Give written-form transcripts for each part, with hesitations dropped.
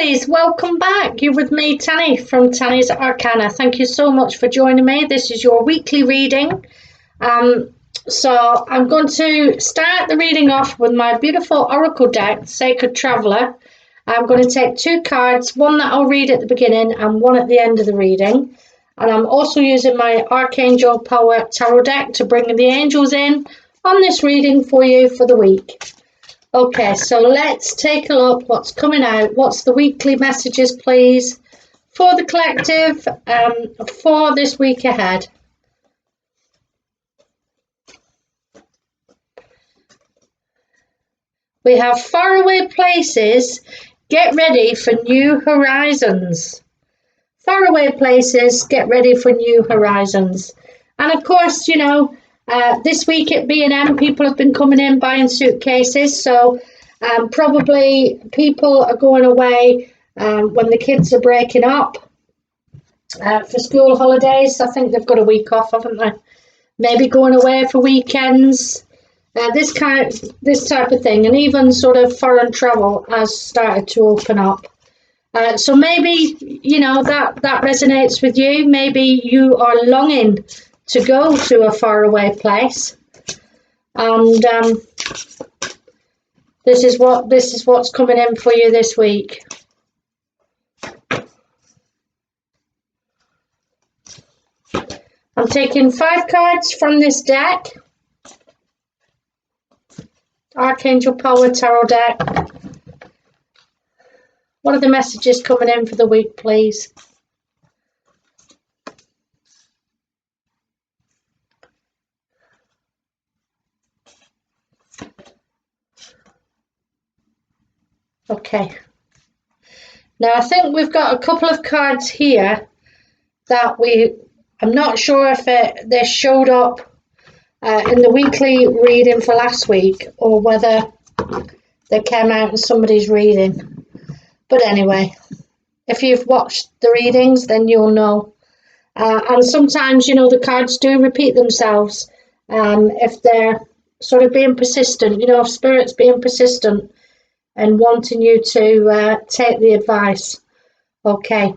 guys, welcome back. You're with me, Tanny from Tannysarcana. Thank you so much for joining me. This is your weekly reading. So I'm going to start the reading off with my beautiful oracle deck, Sacred Traveller. I'm going to take two cards, one that I'll read at the beginning and one at the end of the reading. And I'm also using my Archangel Power Tarot deck to bring the angels in on this reading for you for the week. Okay, so let's take a look what's coming out. What's the weekly messages, please, for the collective for this week ahead. We have faraway places. Get ready for new horizons. Faraway places, get ready for new horizons. And of course, you know, this week at B&M, people have been coming in buying suitcases, so probably people are going away when the kids are breaking up for school holidays. I think they've got a week off, haven't they? Maybe going away for weekends, this type of thing, and even sort of foreign travel has started to open up. So maybe, you know, that resonates with you. Maybe you are longing to go to a faraway place, and this is what's coming in for you this week. I'm taking 5 cards from this deck, Archangel Power Tarot deck. What are the messages coming in for the week, please? Okay, now I think we've got a couple of cards here that I'm not sure if they showed up in the weekly reading for last week or whether they came out in somebody's reading. But anyway, if you've watched the readings, then you'll know. And sometimes, you know, the cards do repeat themselves if they're sort of being persistent, you know, if Spirit's being persistent and wanting you to take the advice. Okay,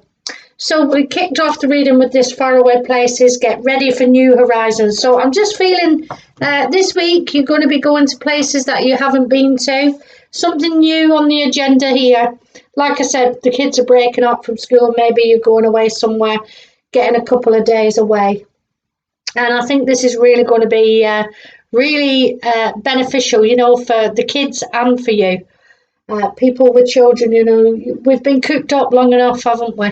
so we kicked off the reading with this faraway places, get ready for new horizons. So I'm just feeling this week you're going to be going to places that you haven't been to, something new on the agenda here. Like I said, the kids are breaking up from school, maybe you're going away somewhere, getting a couple of days away. And I think this is really going to be really beneficial, you know, for the kids and for you. People with children, you know, we've been cooped up long enough, haven't we?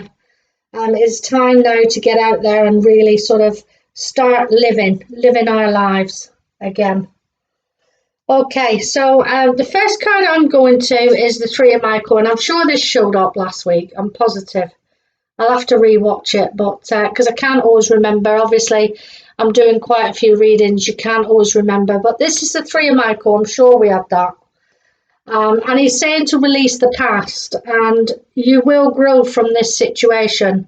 And it's time now to get out there and really sort of start living our lives again. Okay, so the first card I'm going to is the Three of Michael, and I'm sure this showed up last week. I'm positive. I'll have to re-watch it, but because I can't always remember. Obviously, I'm doing quite a few readings. You can't always remember, but this is the Three of Michael. I'm sure we had that. And he's saying to release the past, and you will grow from this situation.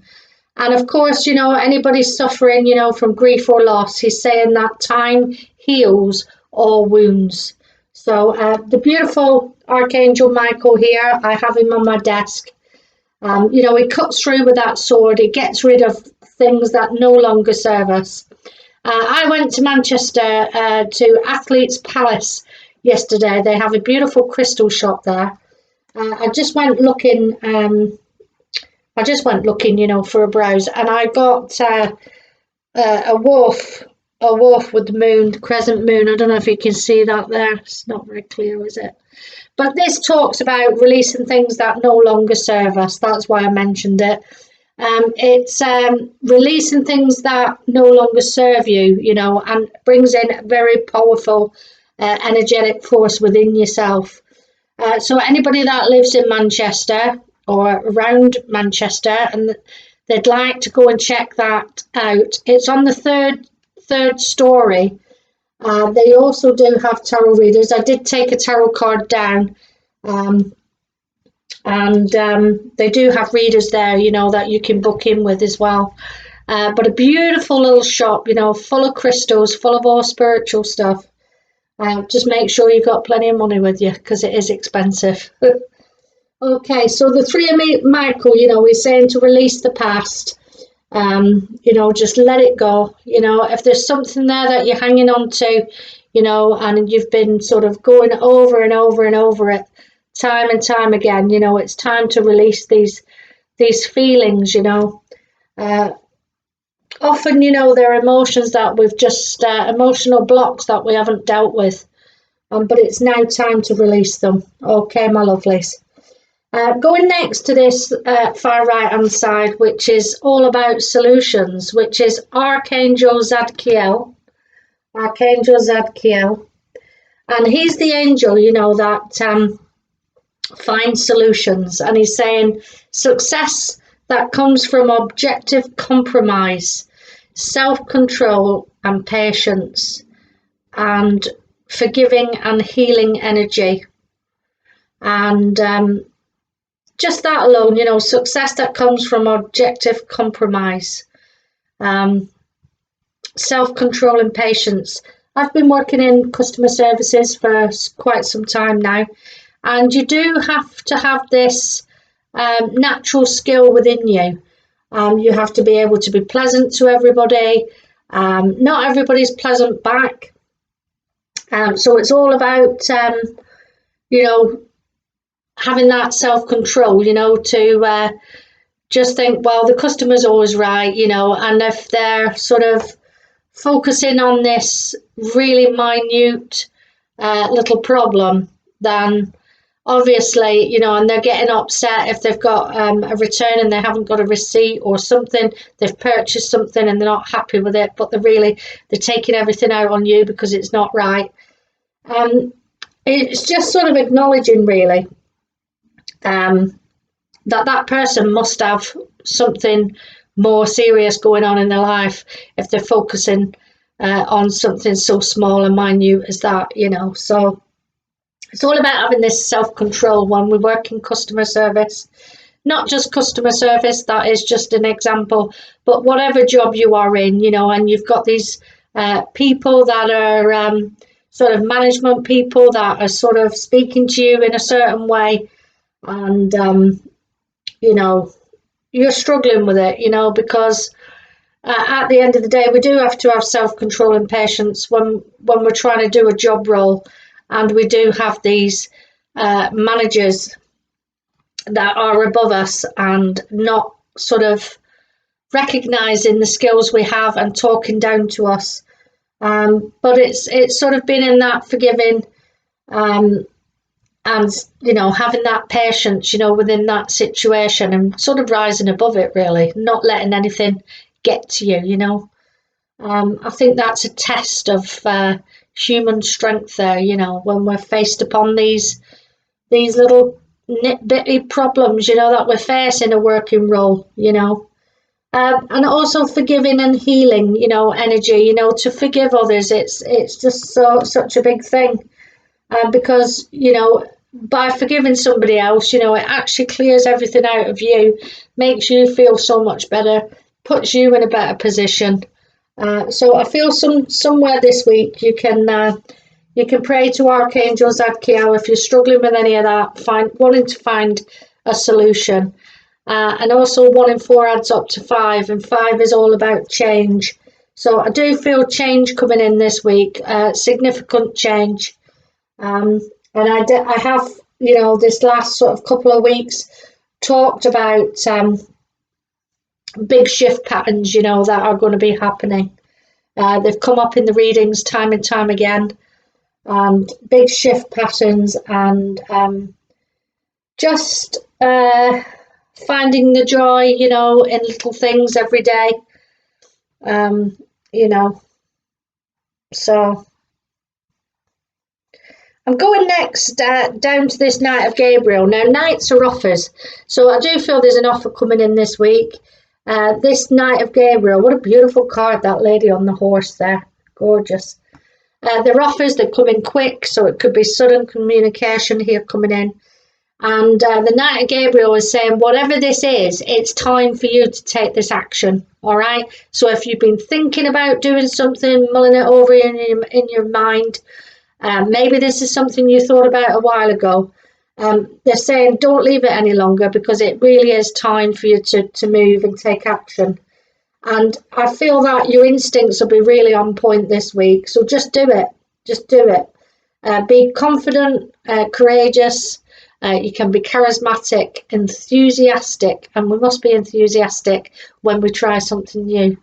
And of course, you know, anybody suffering, you know, from grief or loss, he's saying that time heals all wounds. So the beautiful Archangel Michael here, I have him on my desk. You know, he cuts through with that sword. He gets rid of things that no longer serve us. I went to Manchester to Athlete's Palace yesterday. They have a beautiful crystal shop there. I just went looking, you know, for a browse, and I got a wolf with the moon, the crescent moon. I don't know if you can see that there. It's not very clear, is it? But this talks about releasing things that no longer serve us. That's why I mentioned it. It's releasing things that no longer serve you, you know, and brings in a very powerful energetic force within yourself. So anybody that lives in Manchester or around Manchester and they'd like to go and check that out, it's on the third story. They also do have tarot readers. I did take a tarot card down, and they do have readers there, you know, that you can book in with as well. But a beautiful little shop, you know, full of crystals, full of all spiritual stuff. Just make sure you've got plenty of money with you, because it is expensive. Okay, so the three of Michael, we're saying to release the past. Just let it go. If there's something there that you're hanging on to, and you've been sort of going over and over and over it time and time again, it's time to release these feelings. Often, they're emotions that we've just emotional blocks that we haven't dealt with, but it's now time to release them. Okay, my lovelies. Going next to this far right hand side, which is all about solutions, which is Archangel Zadkiel. Archangel Zadkiel. And he's the angel, that finds solutions. And he's saying success that comes from objective compromise, self-control and patience, and forgiving and healing energy. And just that alone, success that comes from objective compromise, self-control and patience. I've been working in customer services for quite some time now, and you do have to have this natural skill within you. You have to be able to be pleasant to everybody. Not everybody's pleasant back. So it's all about, having that self-control, to just think, well, the customer's always right, and if they're sort of focusing on this really minute little problem, then obviously, and they're getting upset if they've got a return and they haven't got a receipt or something, they've purchased something and they're not happy with it, but they're taking everything out on you because it's not right. It's just sort of acknowledging really that person must have something more serious going on in their life if they're focusing on something so small and minute as that, So it's all about having this self-control when we work in customer service. Not just customer service, that is just an example, but whatever job you are in, and you've got these people that are sort of management people that are sort of speaking to you in a certain way, and you're struggling with it, because at the end of the day, we do have to have self-control and patience when we're trying to do a job role, and we do have these managers that are above us and not sort of recognizing the skills we have and talking down to us. But it's sort of been in that forgiving and having that patience, within that situation and sort of rising above it, really, not letting anything get to you. I think that's a test of human strength there, when we're faced upon these little nitpitty problems, that we face in a working role, and also forgiving and healing, energy, to forgive others. It's just such a big thing, because by forgiving somebody else, it actually clears everything out of you, makes you feel so much better, puts you in a better position. So I feel somewhere this week you can pray to Archangel Zadkiel if you're struggling with any of that, wanting to find a solution. And also 1 in 4 adds up to 5, and 5 is all about change. So I do feel change coming in this week, significant change. And I have, this last sort of couple of weeks talked about big shift patterns, that are going to be happening. They've come up in the readings time and time again, and big shift patterns, and just finding the joy, in little things every day, so I'm going next down to this Knight of Gabriel. Now, Knights are offers, so I do feel there's an offer coming in this week. This Knight of Gabriel, what a beautiful card, that lady on the horse there, gorgeous. They're offers that come in quick, so it could be sudden communication here coming in. And the Knight of Gabriel is saying, whatever this is, it's time for you to take this action, all right? So if you've been thinking about doing something, mulling it over in your mind, maybe this is something you thought about a while ago, They're saying don't leave it any longer because it really is time for you to move and take action. And I feel that your instincts will be really on point this week. So just do it. Just do it. Be confident, courageous. You can be charismatic, enthusiastic, and we must be enthusiastic when we try something new.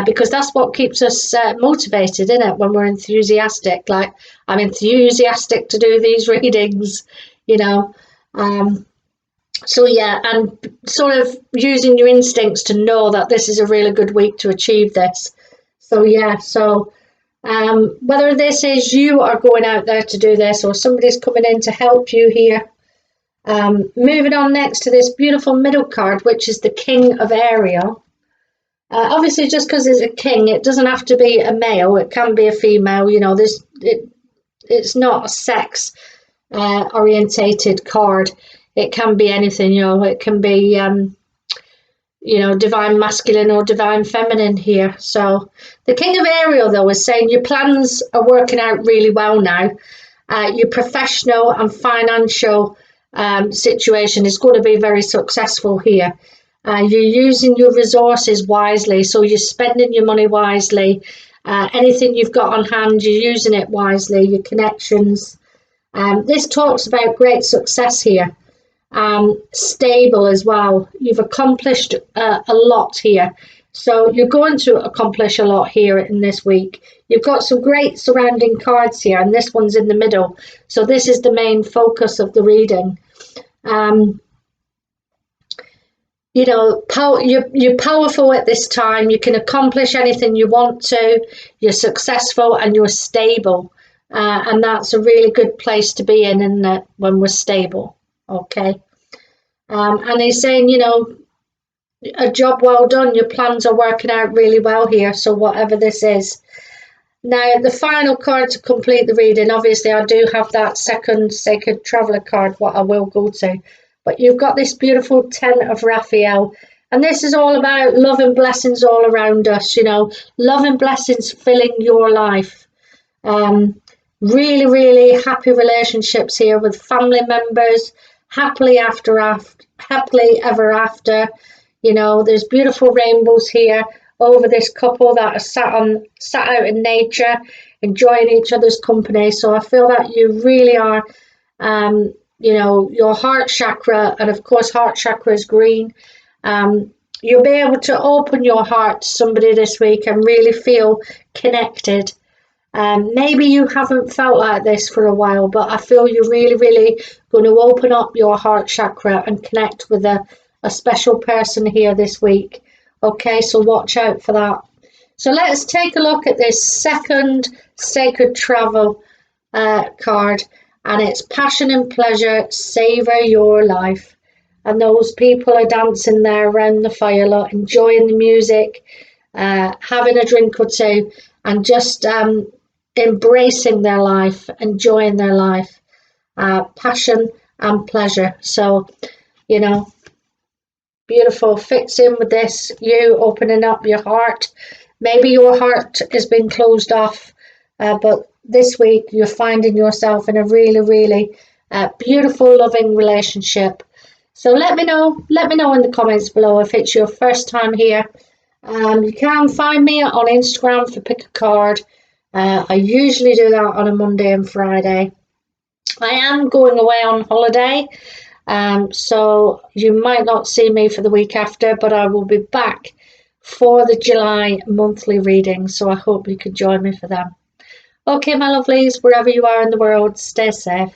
Because that's what keeps us motivated, isn't it? When we're enthusiastic, like I'm enthusiastic to do these readings, you know. So yeah, and sort of using your instincts to know that this is a really good week to achieve this. So yeah, so whether this is you are going out there to do this or somebody's coming in to help you here. Moving on next to this beautiful middle card, which is the King of Ariel. Obviously, just because it's a king, it doesn't have to be a male. It can be a female. You know, it's not a sex orientated card. It can be anything. You know, it can be you know, divine masculine or divine feminine here. So the King of Ariel, though, is saying your plans are working out really well now. Your professional and financial situation is going to be very successful here. You're using your resources wisely, so you're spending your money wisely. Anything you've got on hand, you're using it wisely, your connections. This talks about great success here. Stable as well. You've accomplished a lot here. So you're going to accomplish a lot here in this week. You've got some great surrounding cards here, and this one's in the middle. So this is the main focus of the reading. You know, you're powerful at this time. You can accomplish anything you want to. You're successful and you're stable. And that's a really good place to be in, isn't it, when we're stable. Okay. And he's saying, you know, a job well done. Your plans are working out really well here. So whatever this is. Now, the final card to complete the reading, obviously, I do have that second Sacred Traveller card, what I will go to. But you've got this beautiful 10 of Raphael. And this is all about love and blessings all around us, you know. Love and blessings filling your life. Really, really happy relationships here with family members. Happily ever after. You know, there's beautiful rainbows here over this couple that are sat out in nature, enjoying each other's company. So I feel that you really are, you know, your heart chakra, and of course heart chakra is green. You'll be able to open your heart to somebody this week and really feel connected. Maybe you haven't felt like this for a while, but I feel you're really, really going to open up your heart chakra and connect with a special person here this week. Okay, so watch out for that. So let's take a look at this second Sacred Travel card, and it's passion and pleasure, savor your life. And those people are dancing there around the fire, enjoying the music, having a drink or two, and just embracing their life, enjoying their life, passion and pleasure. So, you know, beautiful, fits in with this, you opening up your heart. Maybe your heart has been closed off, but this week you're finding yourself in a really, really beautiful, loving relationship. So let me know in the comments below if it's your first time here. You can find me on Instagram for Pick a Card. I usually do that on a Monday and Friday. I am going away on holiday, so you might not see me for the week after, but I will be back for the July monthly reading, so I hope you can join me for them. Okay, my lovelies, wherever you are in the world, stay safe.